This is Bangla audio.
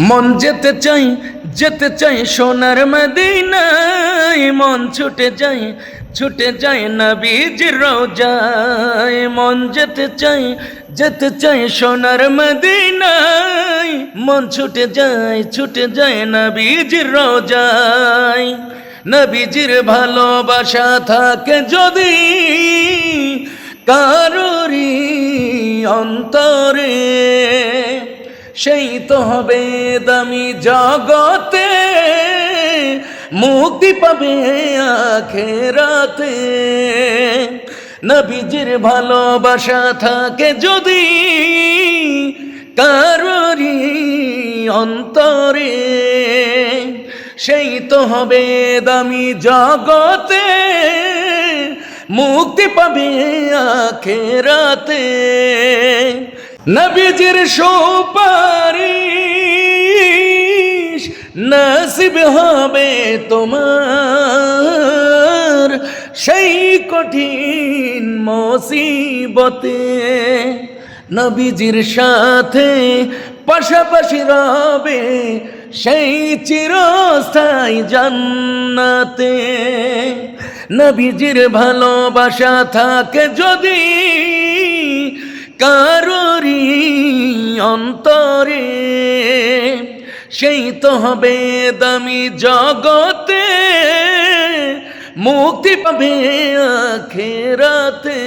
মন যেতে চাই সোনার মদিনায়, মন ছুটে যায় নবীজির রওজায়। মন যেতে চাই সোনার মদিনায়, মন ছুটে যায় নবীজির রওজায়। নবীজির ভালোবাসা থাকে যদি কারোরই অন্তরে, সেই তো হবে দামি জগতে, মুক্তি পাবে আখেরাতে। নবীজির ভালোবাসা থাকে যদি কারোরই অন্তরে, সেই তো হবে দামি জগতে, মুক্তি পাবে আখেরাতে। নবীজির সুপারিশ নসিব হবে তোমার সেই কঠিন মুসিবতে। নবীজির সাথে পাশাপাশি রবে সেই চিরস্থায়ী জান্নাতে। নবীজির ভালোবাসা থাকে যদি কারোরই অন্তরে, সেই তো হবে দামি জগতে, মুক্তি পাবে আখেরাতে।